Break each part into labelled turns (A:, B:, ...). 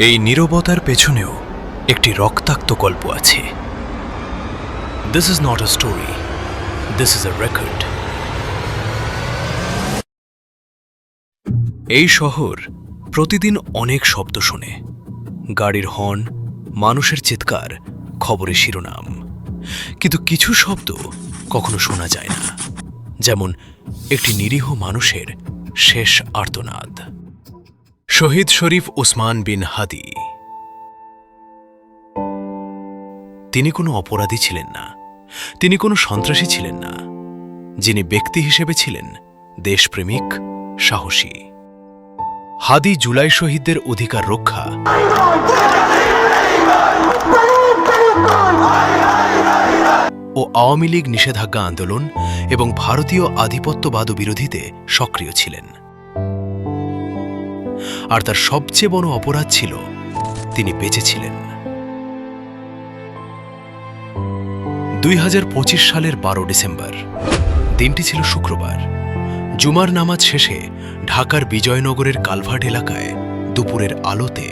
A: এই নীরবতার পেছনেও একটি রক্তাক্ত গল্প আছে। This is not a story, this is a record. এই শহর প্রতিদিন অনেক শব্দ শোনে, গাড়ির হর্ন, মানুষের চিৎকার, খবরের শিরোনাম। কিন্তু কিছু শব্দ কখনো শোনা যায় না, যেমন একটি নিরীহ মানুষের শেষ আর্তনাদ। শহীদ শরীফ ওসমান বিন হাদি। তিনি কোনো অপরাধী ছিলেন না, তিনি কোনো সন্ত্রাসী ছিলেন না। যিনি ব্যক্তি হিসেবে ছিলেন দেশপ্রেমিক, সাহসী। হাদি জুলাই শহীদদের অধিকার রক্ষা ও আওয়ামী লীগ নিষেধাজ্ঞা আন্দোলন এবং ভারতীয় আধিপত্যবাদ বিরোধীতে সক্রিয় ছিলেন। আর তার সবচেয়ে বড় অপরাধ ছিল তিনি বেঁচে ছিলেন। 2025 সালের 12 ডিসেম্বর, দিনটি ছিল শুক্রবার। জুমার নামাজ শেষে ঢাকার বিজয়নগরের কালভার্ট এলাকায় দুপুরের আলোতে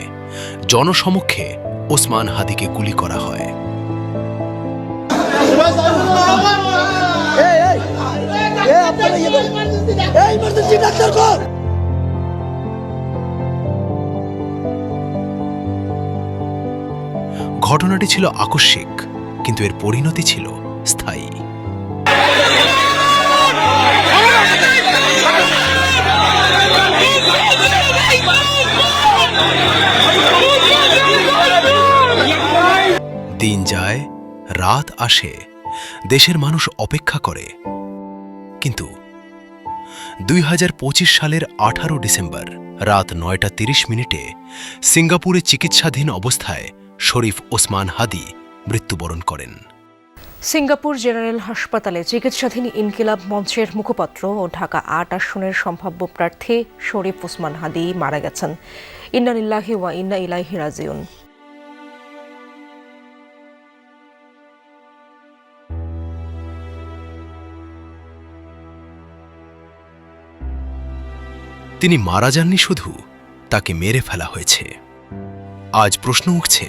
A: জনসমক্ষে ওসমান হাদিকে গুলি করা হয়। ঘটনাটি ছিল আকস্মিক, কিন্তু এর পরিণতি ছিল স্থায়ী। দিন যায়, রাত আসে, দেশের মানুষ অপেক্ষা করে। কিন্তু 2025 সালের 18 ডিসেম্বর রাত 9:30 সিঙ্গাপুরে চিকিৎসাধীন অবস্থায় শরীফ ওসমান হাদি মৃত্যুবরণ করেন।
B: সিঙ্গাপুর জেনারেল হাসপাতালে চিকিৎসাধীন ইনকিলাব মঞ্চের মুখপাত্র ও ঢাকা 8 আসনের সম্ভাব্য প্রার্থী শরীফ ওসমান হাদি মারা গেছেন। ইন্না লিল্লাহি ওয়া ইন্না ইলাইহি রাজিউন।
A: তিনি মারা যাননি, শুধু তাকে মেরে ফেলা হয়েছে। আজ প্রশ্ন উঠছে,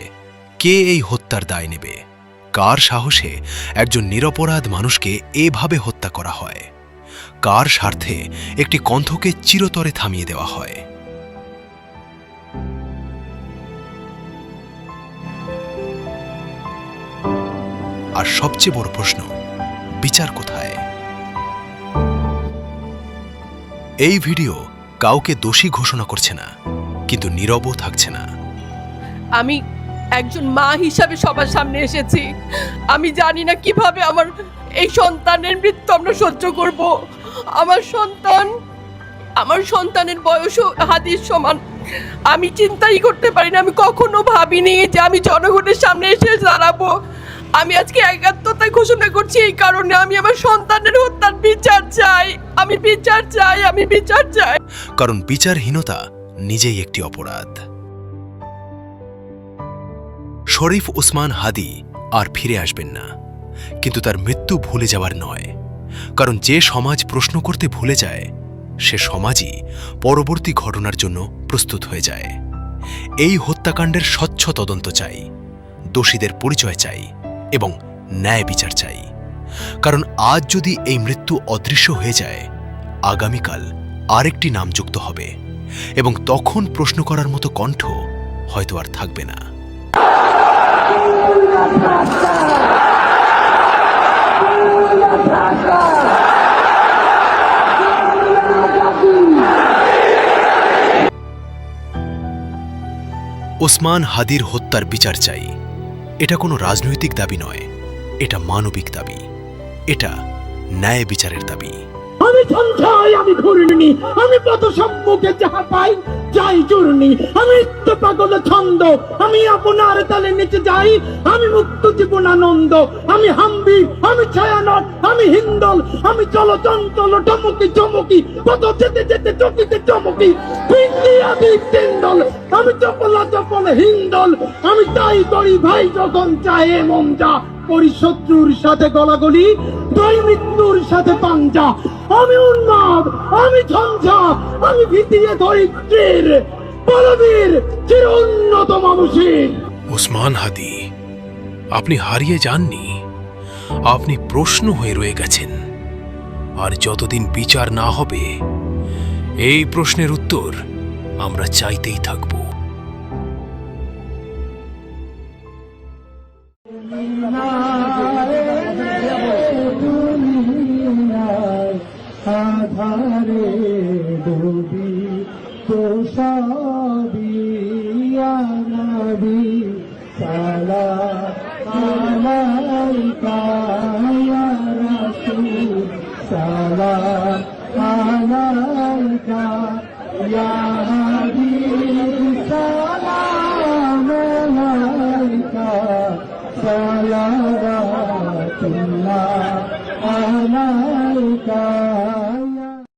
A: কে এই হত্যার দায় নেবে? কার সাহসে একজন নিরপরাধ মানুষকে এভাবে হত্যা করা হয়? কার স্বার্থে একটি কণ্ঠকে চিরতরে থামিয়ে দেওয়া হয়? আর সবচেয়ে বড় প্রশ্ন, বিচার কোথায়? এই ভিডিও কাউকে দোষী ঘোষণা করছে না, কিন্তু নীরবও থাকছে না।
C: আমি একজন মা হিসাবে সবার সামনে এসেছি। আমি জানি না কিভাবে আমার এই সন্তানের মৃত্যু আমরা সহ্য করব। আমার সন্তানের বয়সও হাদির সমান। আমি চিন্তাই করতে পারি না, আমি কখনো ভাবিনি যে আমি জনগণের সামনে এসে দাঁড়াবো। আমি আজকে একাত্মতা ঘোষণা করছি এই কারণে, আমি আমার সন্তানের হত্যার বিচার চাই। আমি বিচার চাই।
A: কারণ বিচারহীনতা নিজেই একটি অপরাধ। শরীফ ওসমান হাদি আর ফিরে আসবেন না, কিন্তু তার মৃত্যু ভুলে যাওয়ার নয়। কারণ যে সমাজ প্রশ্ন করতে ভুলে যায়, সে সমাজই পরবর্তী ঘটনার জন্য প্রস্তুত হয়ে যায়। এই হত্যাকাণ্ডের স্বচ্ছ তদন্ত চাই, দোষীদের পরিচয় চাই এবং ন্যায় বিচার চাই। কারণ আজ যদি এই মৃত্যু অদৃশ্য হয়ে যায়, আগামীকাল আরেকটি নাম যুক্ত হবে এবং তখন প্রশ্ন করার মতো কণ্ঠ হয়তো আর থাকবে না। ওসমান হাদির হত্যার বিচার চাই। এটা কোনো রাজনৈতিক দাবি নয়, এটা মানবিক দাবি, এটা ন্যায় বিচারের দাবি।
D: আমি সঞ্চয়, আমি ঘূর্ণি, আমি পথ সম্মুখে যাহা পাই যাই চূর্ণি। আমি পাগল ছন্দ, আমি আপনার তালে নিচে যাই। আমি মুক্ত জীবন আনন্দ, আমি হাম্বি, আমি ছায়ানট, আমি হিন্দল, আমি চলো চঞ্চল চমকি চমকি, কত যেতে যেতে চকিতে চমকি। পিন্দি আদি তিন্দল, আমি চপলা চপল হিন্দল। আমি তাই করি ভাই যখন চাহে মন যা করি। শত্রুর সাথে গলাগলি, দুই মৃত্যুর সাথে পাঞ্জা। আমি উন্মাদ, আমি ঝঞ্ঝা, আমি ভিতিয়ে ধরিত্রীর বলবীর চির উন্নত মানুষের।
A: উসমান হাদি, আপনি হারিয়ে যাননি, আপনি প্রশ্ন হয়ে রয়ে গেছেন। আর যতদিন বিচার না হবে, এই প্রশ্নের উত্তর আমরা চাইতেই থাকব।
D: আধারে ডুবি তোষাবি নবী সালাম আলাইকা ইয়া রাসূল সালাম